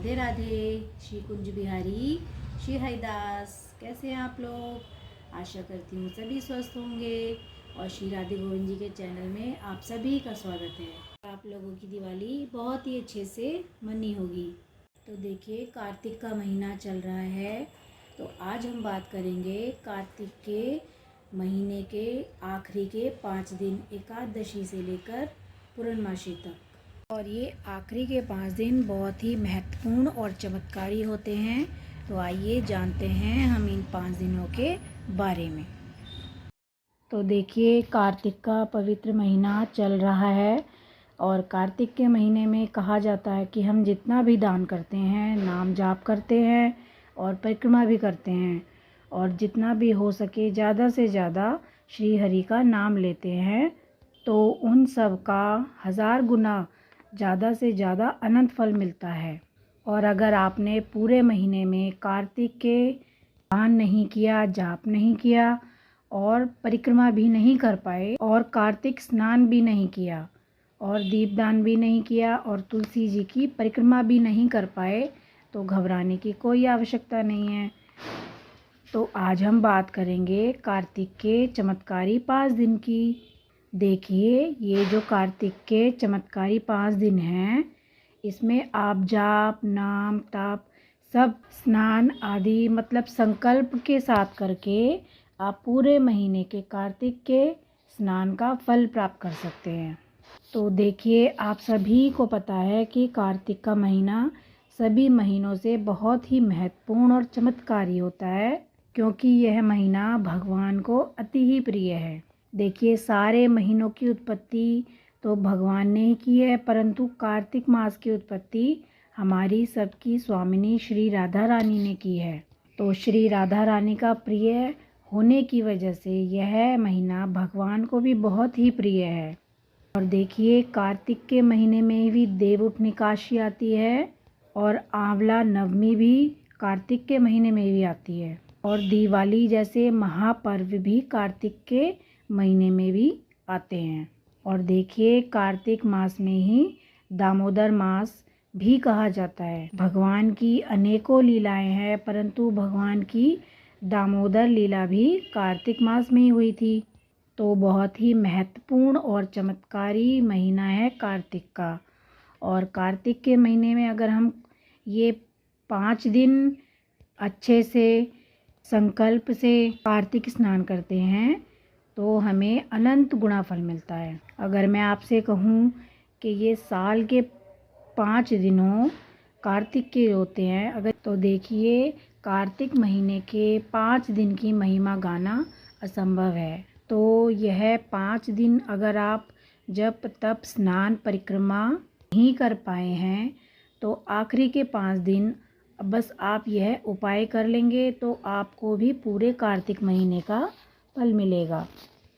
राधे राधे। श्री कुंज बिहारी, श्री हरिदास, कैसे हैं आप लोग? आशा करती हूँ सभी स्वस्थ होंगे और श्री राधे गोविंद जी के चैनल में आप सभी का स्वागत है। आप लोगों की दिवाली बहुत ही अच्छे से मनी होगी। तो देखिए, कार्तिक का महीना चल रहा है, तो आज हम बात करेंगे कार्तिक के महीने के आखिरी के 5 दिन, एकादशी से लेकर पूर्णमासी तक। और ये आखिरी के 5 दिन बहुत ही महत्वपूर्ण और चमत्कारी होते हैं। तो आइए जानते हैं हम इन 5 दिनों के बारे में। तो देखिए, कार्तिक का पवित्र महीना चल रहा है और कार्तिक के महीने में कहा जाता है कि हम जितना भी दान करते हैं, नाम जाप करते हैं और परिक्रमा भी करते हैं और जितना भी हो सके ज़्यादा से ज़्यादा श्री हरि का नाम लेते हैं, तो उन सब का 1000 गुना ज़्यादा से ज़्यादा अनंत फल मिलता है। और अगर आपने पूरे महीने में कार्तिक के दान नहीं किया, जाप नहीं किया और परिक्रमा भी नहीं कर पाए और कार्तिक स्नान भी नहीं किया और दीपदान भी नहीं किया और तुलसी जी की परिक्रमा भी नहीं कर पाए, तो घबराने की कोई आवश्यकता नहीं है। तो आज हम बात करेंगे कार्तिक के चमत्कारी 5 दिन की। देखिए, ये जो कार्तिक के चमत्कारी 5 दिन हैं, इसमें आप जाप, नाम, तप, सब स्नान आदि मतलब संकल्प के साथ करके आप पूरे महीने के कार्तिक के स्नान का फल प्राप्त कर सकते हैं। तो देखिए, आप सभी को पता है कि कार्तिक का महीना सभी महीनों से बहुत ही महत्वपूर्ण और चमत्कारी होता है, क्योंकि यह महीना भगवान को अति ही प्रिय है। देखिए, सारे महीनों की उत्पत्ति तो भगवान ने ही की है, परंतु कार्तिक मास की उत्पत्ति हमारी सबकी स्वामिनी श्री राधा रानी ने की है। तो श्री राधा रानी का प्रिय होने की वजह से यह महीना भगवान को भी बहुत ही प्रिय है। और देखिए, कार्तिक के महीने में भी देवउठनी एकादशी आती है और आंवला नवमी भी कार्तिक के महीने में भी आती है और दिवाली जैसे महापर्व भी कार्तिक के महीने में भी आते हैं। और देखिए, कार्तिक मास में ही दामोदर मास भी कहा जाता है। भगवान की अनेकों लीलाएं हैं, परंतु भगवान की दामोदर लीला भी कार्तिक मास में ही हुई थी। तो बहुत ही महत्वपूर्ण और चमत्कारी महीना है कार्तिक का। और कार्तिक के महीने में अगर हम ये 5 दिन अच्छे से संकल्प से कार्तिक स्नान करते हैं, तो हमें अनंत गुना फल मिलता है। अगर मैं आपसे कहूँ कि ये साल के 5 दिनों कार्तिक के होते हैं, अगर तो देखिए, कार्तिक महीने के 5 दिन की महिमा गाना असंभव है। तो यह 5 दिन अगर आप जप, तप, स्नान, परिक्रमा नहीं कर पाए हैं, तो आखिरी के 5 दिन बस आप यह उपाय कर लेंगे तो आपको भी पूरे कार्तिक महीने का फल मिलेगा।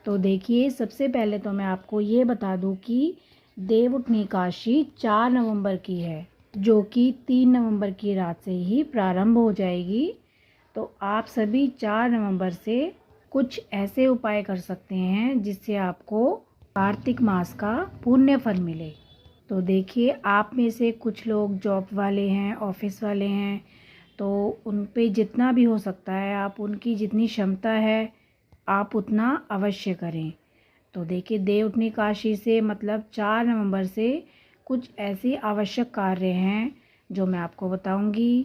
तो देखिए, सबसे पहले तो मैं आपको ये बता दूं कि देवउठनी एकादशी 4 नवंबर की है, जो कि 3 नवंबर की रात से ही प्रारंभ हो जाएगी। तो आप सभी 4 नवंबर से कुछ ऐसे उपाय कर सकते हैं जिससे आपको कार्तिक मास का पुण्य फल मिले। तो देखिए, आप में से कुछ लोग जॉब वाले हैं, ऑफिस वाले हैं, तो उन पे जितना भी हो सकता है, आप उनकी जितनी क्षमता है आप उतना अवश्य करें। तो देखिए, देवउठनी एकादशी से मतलब 4 नवंबर से कुछ ऐसे आवश्यक कार्य हैं जो मैं आपको बताऊंगी,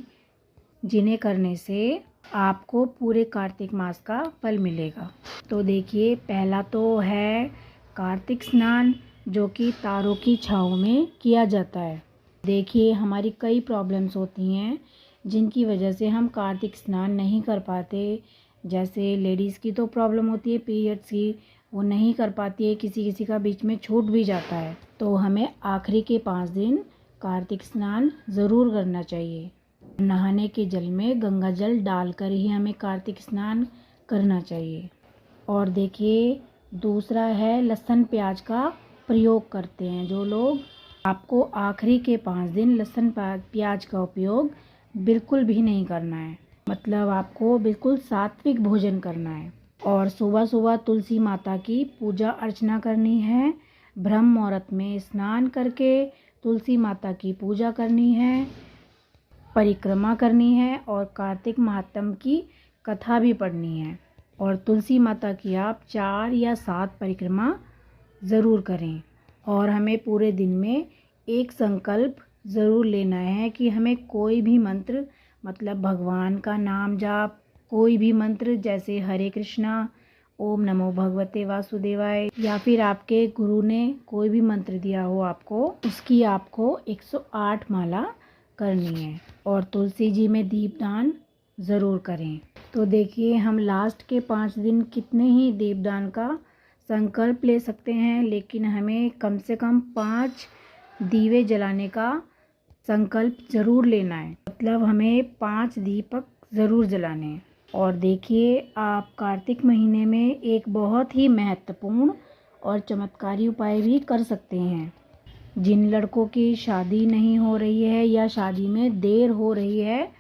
जिन्हें करने से आपको पूरे कार्तिक मास का फल मिलेगा। तो देखिए, पहला तो है कार्तिक स्नान, जो कि तारों की छाँव में किया जाता है। देखिए, हमारी कई प्रॉब्लम्स होती हैं जिनकी वजह से हम कार्तिक स्नान नहीं कर पाते। जैसे लेडीज़ की तो प्रॉब्लम होती है पीरियड्स की, वो नहीं कर पाती है, किसी किसी का बीच में छूट भी जाता है। तो हमें आखिरी के 5 दिन कार्तिक स्नान ज़रूर करना चाहिए। नहाने के जल में गंगा जल डालकर ही हमें कार्तिक स्नान करना चाहिए। और देखिए, दूसरा है लहसुन प्याज का प्रयोग करते हैं जो लोग, आपको आखिरी के 5 दिन लहसुन प्याज का उपयोग बिल्कुल भी नहीं करना है। मतलब आपको बिल्कुल सात्विक भोजन करना है। और सुबह सुबह तुलसी माता की पूजा अर्चना करनी है। ब्रह्म मुहूर्त में स्नान करके तुलसी माता की पूजा करनी है। परिक्रमा करनी है और कार्तिक महात्म की कथा भी पढ़नी है। और तुलसी माता की आप 4 या 7 परिक्रमा ज़रूर करें। और हमें पूरे दिन में एक संकल्प ज़रूर लेना है कि हमें कोई भी मंत्र, मतलब भगवान का नाम जाप, कोई भी मंत्र जैसे हरे कृष्णा, ओम नमो भगवते वासुदेवाय, या फिर आपके गुरु ने कोई भी मंत्र दिया हो आपको, उसकी आपको 108 माला करनी है। और तुलसी जी में दीपदान ज़रूर करें। तो देखिए, हम लास्ट के 5 दिन कितने ही दीपदान का संकल्प ले सकते हैं, लेकिन हमें कम से कम 5 दीवे जलाने का संकल्प ज़रूर लेना है। मतलब हमें 5 दीपक ज़रूर जलाने हैं। और देखिए, आप कार्तिक महीने में एक बहुत ही महत्वपूर्ण और चमत्कारी उपाय भी कर सकते हैं। जिन लड़कों की शादी नहीं हो रही है या शादी में देर हो रही है,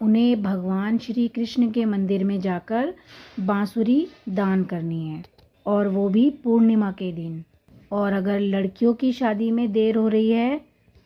उन्हें भगवान श्री कृष्ण के मंदिर में जाकर बांसुरी दान करनी है, और वो भी पूर्णिमा के दिन। और अगर लड़कियों की शादी में देर हो रही है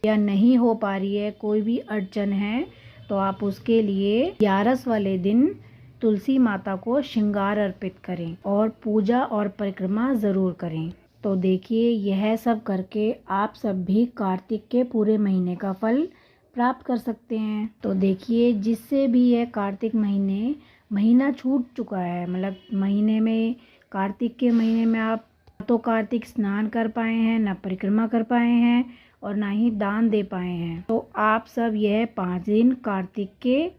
या नहीं हो पा रही है, कोई भी अड़चन है, तो आप उसके लिए 11 वाले दिन तुलसी माता को श्रृंगार अर्पित करें और पूजा और परिक्रमा ज़रूर करें। तो देखिए, यह सब करके आप सब भी कार्तिक के पूरे महीने का फल प्राप्त कर सकते हैं। तो देखिए, जिससे भी यह कार्तिक महीना छूट चुका है, मतलब महीने में, कार्तिक के महीने में आप तो कार्तिक स्नान कर पाए हैं, ना परिक्रमा कर पाए हैं, और ना ही दान दे पाए हैं, तो आप सब यह 5 दिन कार्तिक के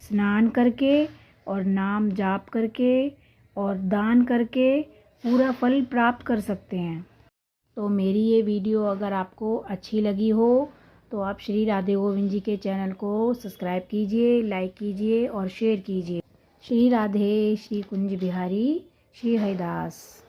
स्नान करके और नाम जाप करके और दान करके पूरा फल प्राप्त कर सकते हैं। तो मेरी ये वीडियो अगर आपको अच्छी लगी हो तो आप श्री राधे गोविंद जी के चैनल को सब्सक्राइब कीजिए, लाइक कीजिए और शेयर कीजिए। श्री राधे, श्री कुंज बिहारी, श्री हरिदास।